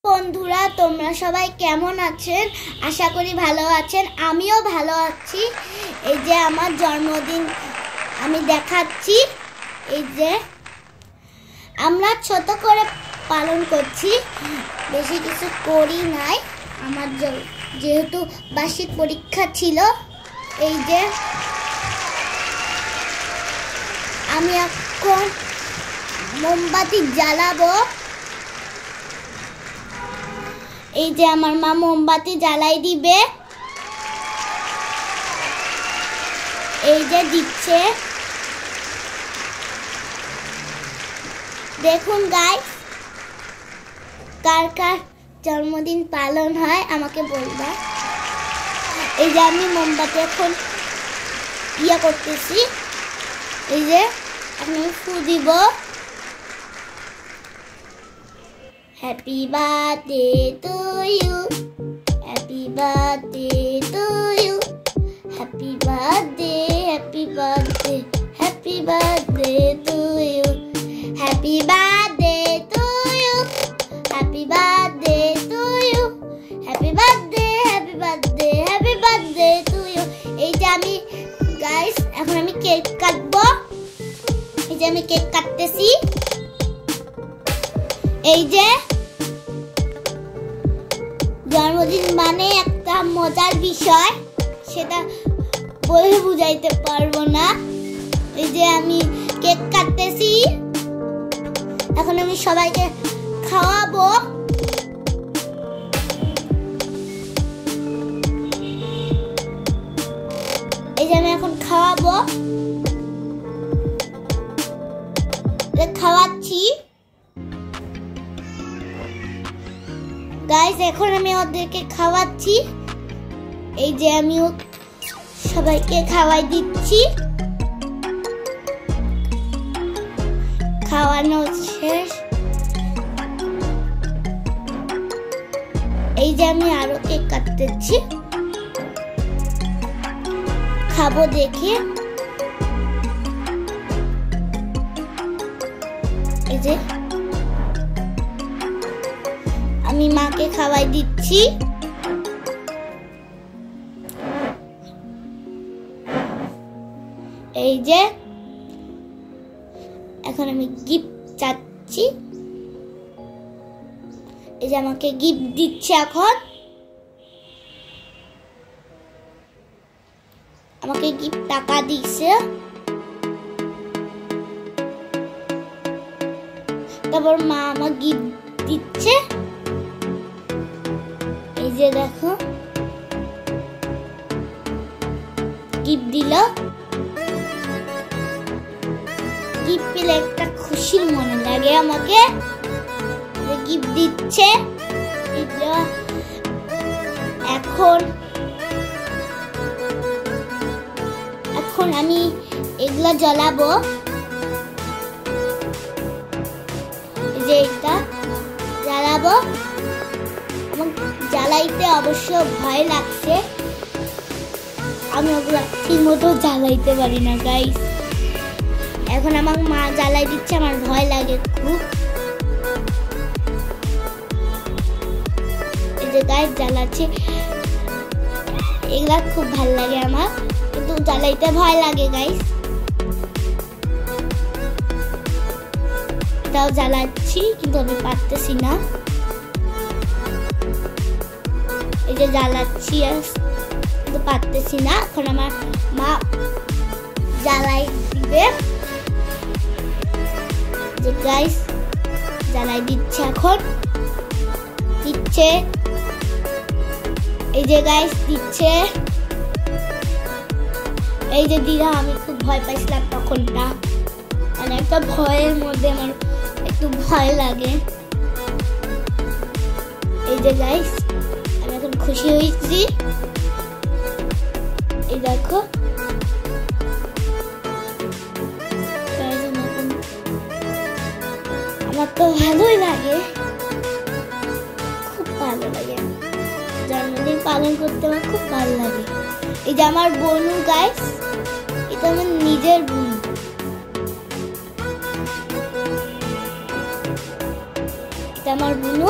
বন্ধুরা তোমরা সবাই কেমন আছেন? আশা করি ভালো আছেন। আমিও ভালো আছি। এই যে আমার জন্মদিন আমি দেখাচ্ছি। এই যে আমরা ছোট করে পালন করছি, বেশি কিছু করি নাই। আমার যেহেতু বার্ষিক পরীক্ষা ছিল, এই যে আমি এখন মোমবাতি জ্বালাবো। এই যে আমার মা মোমবাতি জ্বালাই দিবে, এই যে দিচ্ছে। দেখুন গাইস, কার কার জন্মদিন পালন হয় আমাকে বলবা। এই যে আমি মোমবাতি এখন ইয়া করতেছি। এই যে আমি ফু দিব। Happy birthday to you, happy birthday to you, happy birthday, happy birthday, happy birthday to you, happy birthday to you, happy birthday to you, happy birthday, happy birthday, happy birthday to you. এই যে আমি guys এখন আমি cake কাটবো। এই যে আমি cake কাটতেছি। এই যে জন্মদিন মানে একটা মজার বিষয়, সেটা বলে বুঝাইতে পারবো না। এই যে আমি কেক কাটতেছি, এখন আমি সবাইকে খাওয়াবো। এই যে আমি এখন খাওয়াবো, খাওয়াচ্ছি গাইস। এখন আমি ওদেরকে খাওয়াচ্ছি। এই যে আমিও সবাইকে খাওয়াই দিচ্ছি। খাওয়ানো শেষ। এই যে আমি আরো কেক কাটতেছি, খাবো দেখে। এই যে আমি মাকে খাওয়াই দিচ্ছি। এই যে এখন আমি গিফট চাচ্ছি। এই যে আমাকে গিফট দিচ্ছে। এখন আমাকে গিফট টাকা দিচ্ছে। তারপর মা আমার গিফট দিচ্ছে। এই যে দেখো গিফট দিল। গিফট পেলে একটা খুশির মনে লাগে আমাকে। গিফট দিচ্ছে। এখন আমি এগুলা জ্বালাবো। এই যে এটা জ্বালাবো। আমার জ্বালাইতে অবশ্য ভয় লাগছে, আমি ওগুলো ঠিক মতো জ্বালাইতে পারি না গাইস। এখন আমার মা জ্বালাই দিচ্ছে, আমার ভয় লাগে খুব। এই যে গাইস জ্বালাচ্ছে, এগুলা খুব ভালো লাগে আমার, কিন্তু জ্বালাইতে ভয় লাগে গাইস। এটাও জ্বালাচ্ছি কিন্তু আমি পারতেছি না। এই যে জ্বালাচ্ছি কিন্তু পারতেছি না। এখন আমার মা জ্বালাই দিবে। যে গাইস জ্বালাই দিচ্ছে, এখন দিচ্ছে। এই যে গাইস দিচ্ছে। এই যে দিদা আমি খুব ভয় পাইছিলাম তখনটা, মানে একটা ভয়ের মধ্যে আমার একটু ভয় লাগে। এই যে গাইস আমি এখন খুশি হয়েছি। এই দেখো আমার তো ভালোই লাগে, খুব ভালো লাগে। জন্মদিন পালন করতে আমার খুব ভালো লাগে। এই যে আমার বোনু গাইস, এটা আমার নিজের বোন। এটা আমার বোনু।